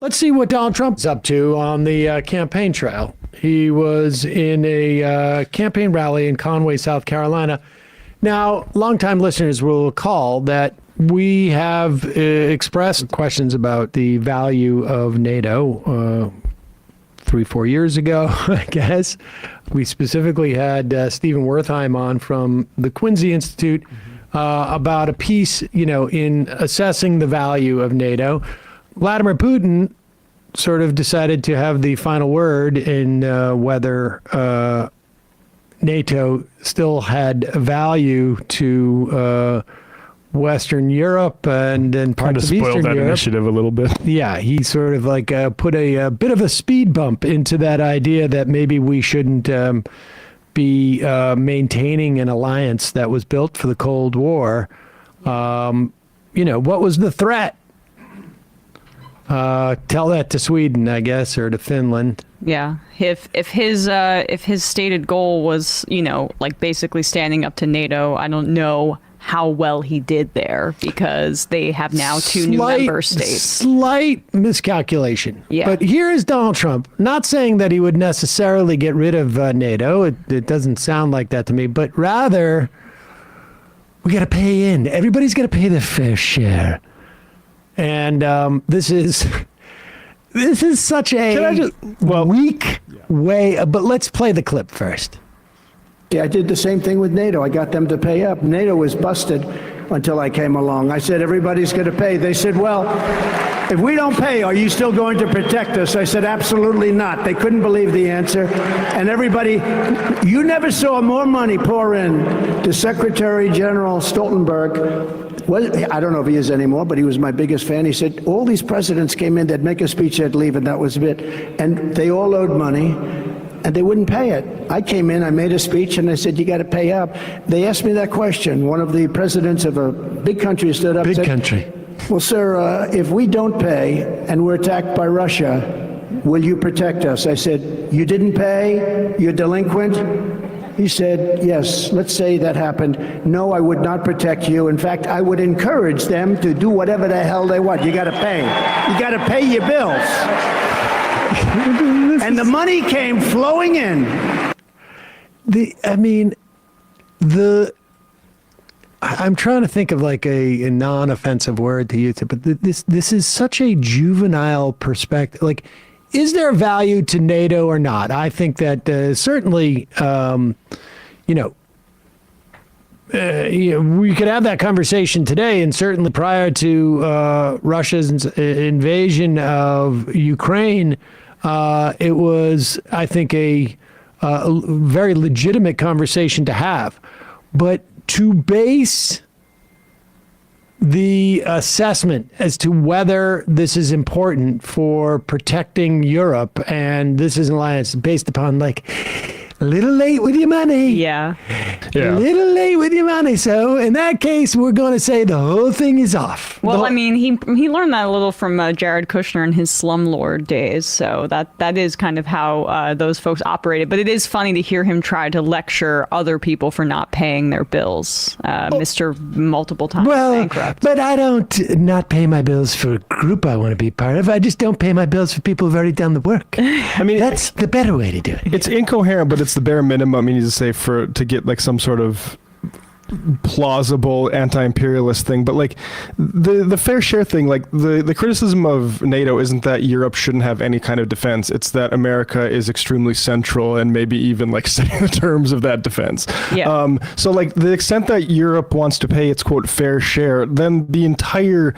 Let's see what Donald Trump's up to on the campaign trail. He was in a campaign rally in Conway, South Carolina. Now, longtime listeners will recall that we have expressed questions about the value of NATO 3-4 years ago, I guess. We specifically had Stephen Wertheim on from the Quincy Institute about a piece, in assessing the value of NATO. Vladimir Putin sort of decided to have the final word in whether NATO still had value to Western Europe and parts of Eastern Europe. Kind of spoiled that initiative a little bit. Yeah, he sort of like put a bit of a speed bump into that idea that maybe we shouldn't be maintaining an alliance that was built for the Cold War. What was the threat? Tell that to Sweden, I guess, or to Finland. Yeah, if his stated goal was, basically standing up to NATO, I don't know how well he did there, because they have now two new member states. Slight miscalculation. Yeah. But here is Donald Trump, not saying that he would necessarily get rid of NATO. It doesn't sound like that to me, but rather we got to pay in. Everybody's got to pay their fair share. And this is such a weak way. But let's play the clip first. Yeah, I did the same thing with NATO. I got them to pay up. NATO was busted until I came along. I said, everybody's going to pay. They said, well, if we don't pay, are you still going to protect us? I said, absolutely not. They couldn't believe the answer. And everybody, you never saw more money pour in to Secretary General Stoltenberg. Well, I don't know if he is anymore, but he was my biggest fan. He said, all these presidents came in, they'd make a speech, they'd leave, and that was it. And they all owed money, and they wouldn't pay it. I came in, I made a speech, and I said, you got to pay up. They asked me that question. One of the presidents of a big country stood up and said, country. Well, sir, if we don't pay and we're attacked by Russia, will you protect us? I said, you didn't pay? You're delinquent? He said, yes, let's say that happened. No, I would not protect you. In fact, I would encourage them to do whatever the hell they want. You got to pay. You got to pay your bills. And the money came flowing in. I'm trying to think of like a non-offensive word to use, but this is such a juvenile perspective. Like, is there value to NATO or not? I think that certainly, we could have that conversation today, and certainly prior to Russia's invasion of Ukraine, it was, I think, a very legitimate conversation to have. But to base the assessment as to whether this is important for protecting Europe and this is an alliance based upon like a little late with your money. Yeah. A little late with your money. So in that case, we're going to say the whole thing is off. Well, he learned that a little from Jared Kushner in his slumlord days. So that is kind of how those folks operated. But it is funny to hear him try to lecture other people for not paying their bills. Mr. Multiple times bankrupt. But I don't not pay my bills for a group I want to be part of. I just don't pay my bills for people who've already done the work. I mean, that's the better way to do it. It's incoherent, but it's the bare minimum you need to say to get like some sort of plausible anti-imperialist thing. But like the fair share thing, like the criticism of NATO isn't that Europe shouldn't have any kind of defense. It's that America is extremely central and maybe even like setting the terms of that defense. Yeah. So like the extent that Europe wants to pay its quote fair share, then the entire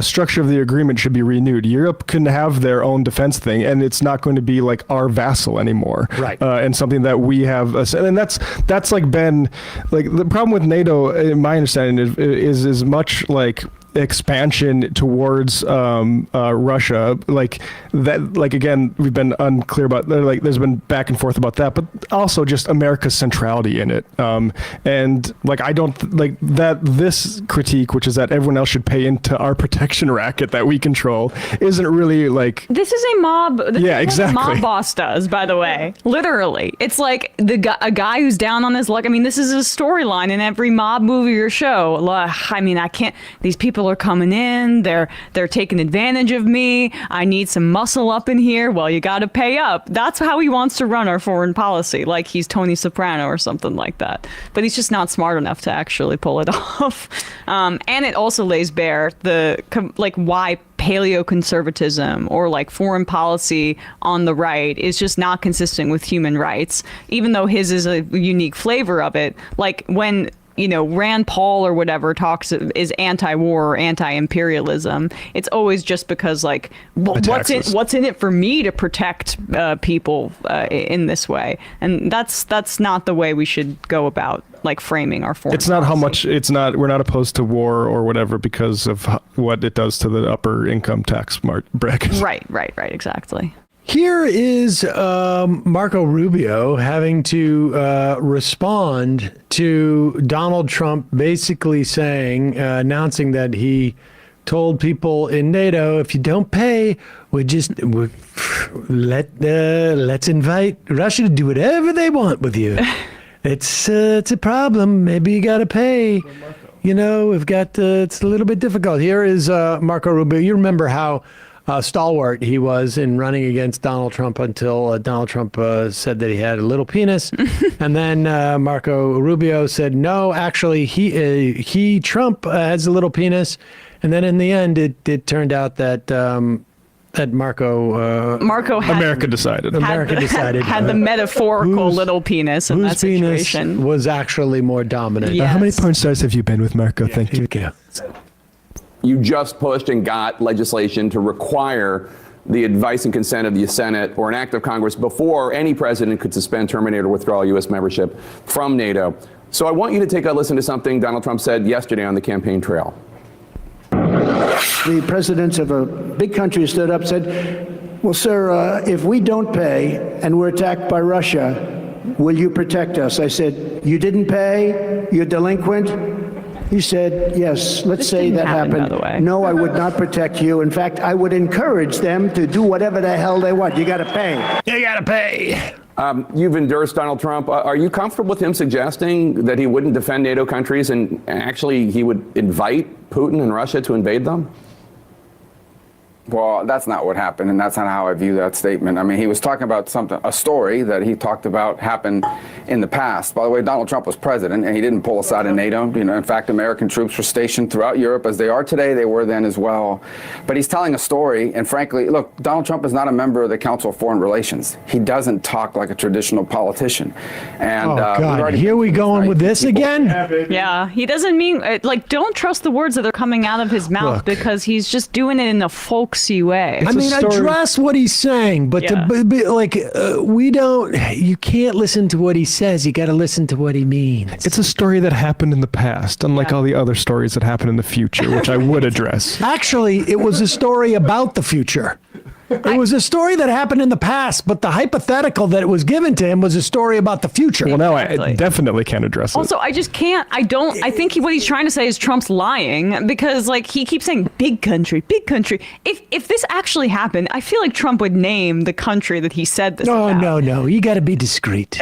structure of the agreement should be renewed. Europe can have their own defense thing, and it's not going to be like our vassal anymore. Right. And something that we have, and that's like been like the problem with NATO, in my understanding, is as much like expansion towards Russia, like that, like again, we've been unclear about, like there's been back and forth about that, but also just America's centrality in it, and like I don't like that this critique, which is that everyone else should pay into our protection racket that we control, isn't really like this is a mob. Yeah, exactly. Mob boss does, by the way, literally. It's like a guy who's down on his luck. I mean, this is a storyline in every mob movie or show. I mean, I can't. These people people are coming in. They're taking advantage of me. I need some muscle up in here. Well, you got to pay up. That's how he wants to run our foreign policy, like he's Tony Soprano or something like that. But he's just not smart enough to actually pull it off. And it also lays bare why paleoconservatism or like foreign policy on the right is just not consistent with human rights, even though his is a unique flavor of it. Like when Rand Paul or whatever is anti-war or anti-imperialism, it's always just because what's in it for me to protect people in this way, and that's not the way we should go about framing our foreign It's not policy. we're not opposed to war or whatever because of what it does to the upper income tax bracket. Right, exactly. Here is Marco Rubio having to respond to Donald Trump basically announcing that he told people in NATO, if you don't pay, let's invite Russia to do whatever they want with you. It's a problem. Maybe you got to pay. It's a little bit difficult. Here is Marco Rubio. You remember how stalwart he was in running against Donald Trump until Donald Trump said that he had a little penis. And then Marco Rubio said, no, actually, Trump has a little penis. And then in the end, it turned out that Marco had America decided had the metaphorical little penis in that situation. Penis was actually more dominant. Yes. How many porn stars have you been with, Marco? Thank you. You just pushed and got legislation to require the advice and consent of the Senate or an act of Congress before any president could suspend, terminate, or withdraw U.S. membership from NATO. So I want you to take a listen to something Donald Trump said yesterday on the campaign trail. The presidents of a big country stood up and said, well, sir, if we don't pay and we're attacked by Russia, will you protect us? I said, you didn't pay? You're delinquent? He said, yes, let's say that happened. By the way. No, I would not protect you. In fact, I would encourage them to do whatever the hell they want. You got to pay. You got to pay. You've endorsed Donald Trump. Are you comfortable with him suggesting that he wouldn't defend NATO countries and actually he would invite Putin and Russia to invade them? Well, that's not what happened, and that's not how I view that statement. I mean, he was talking about a story that he talked about happened in the past. By the way, Donald Trump was president, and he didn't pull us out of NATO. In fact, American troops were stationed throughout Europe, as they are today. They were then as well. But he's telling a story, and frankly, look, Donald Trump is not a member of the Council of Foreign Relations. He doesn't talk like a traditional politician. And God, here we going with this again? Yeah, he doesn't mean don't trust the words that are coming out of his mouth because he's just doing it in a folksy way. Address what he's saying, but you can't listen to what he says. You got to listen to what he means. It's a story that happened in the past, unlike all the other stories that happen in the future, which I would address. Actually, it was a story about the future. It was a story that happened in the past, but the hypothetical that was given to him was a story about the future. Well, now I definitely can't address it. Also, I just can't. I think what he's trying to say is Trump's lying because, he keeps saying big country, big country. If this actually happened, I feel like Trump would name the country that he said this about. No. You got to be discreet.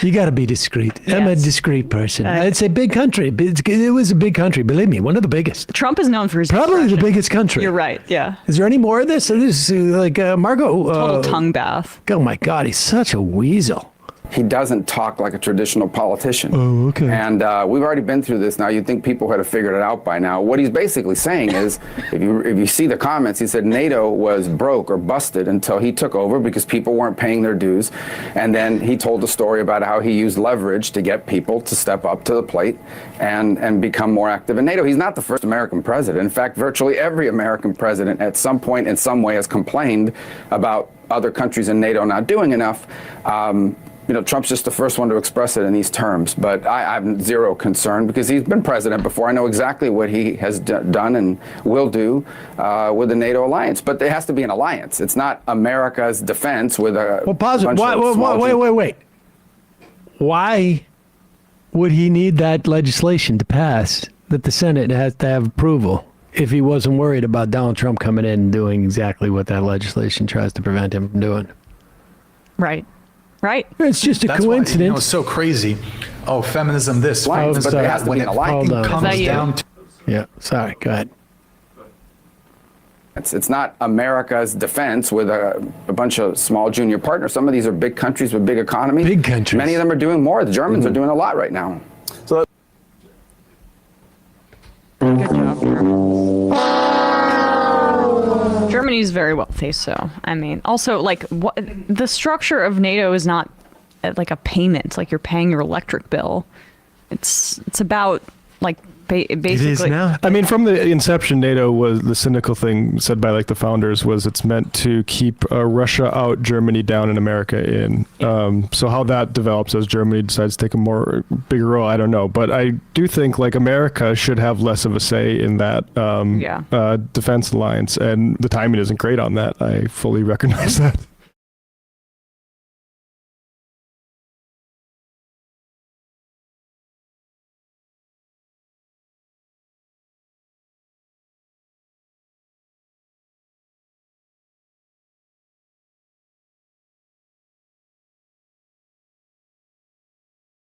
You got to be discreet. I'm a discreet person. I'd say big country. It was a big country. Believe me, one of the biggest. Trump is known for his probably discretion. the biggest country. You're right. Yeah. Is there any more of this? This is Marco. Total tongue bath. Oh my God, he's such a weasel. He doesn't talk like a traditional politician. Oh, okay. And we've already been through this now. You'd think people had figured it out by now. What he's basically saying is, if you see the comments, he said NATO was broke or busted until he took over because people weren't paying their dues. And then he told a story about how he used leverage to get people to step up to the plate and become more active in NATO. He's not the first American president. In fact, virtually every American president at some point in some way has complained about other countries in NATO not doing enough. Trump's just the first one to express it in these terms, but I have zero concern because he's been president before. I know exactly what he has done and will do with the NATO alliance, but there has to be an alliance. It's not America's defense with a pause it. Wait. Why would he need that legislation to pass that the Senate has to have approval if he wasn't worried about Donald Trump coming in and doing exactly what that legislation tries to prevent him from doing? Right. It's just a coincidence. It's so crazy. Oh, feminism this. Alliance, feminism but there that. has to When be it an alliance. comes down to Yeah, sorry, go ahead. It's not America's defense with a bunch of small junior partners. Some of these are big countries with big economies. Big countries. Many of them are doing more. The Germans are doing a lot right now. So Good job, Germany's very wealthy, so I mean, also like what the structure of NATO is not like a payment, like you're paying your electric bill. It's about like basically. It is now. I mean, from the inception, NATO was the cynical thing said by like the founders was it's meant to keep Russia out, Germany down, and America in. So how that develops as Germany decides to take a bigger role, I don't know. But I do think like America should have less of a say in that defense alliance, and the timing isn't great on that. I fully recognize that.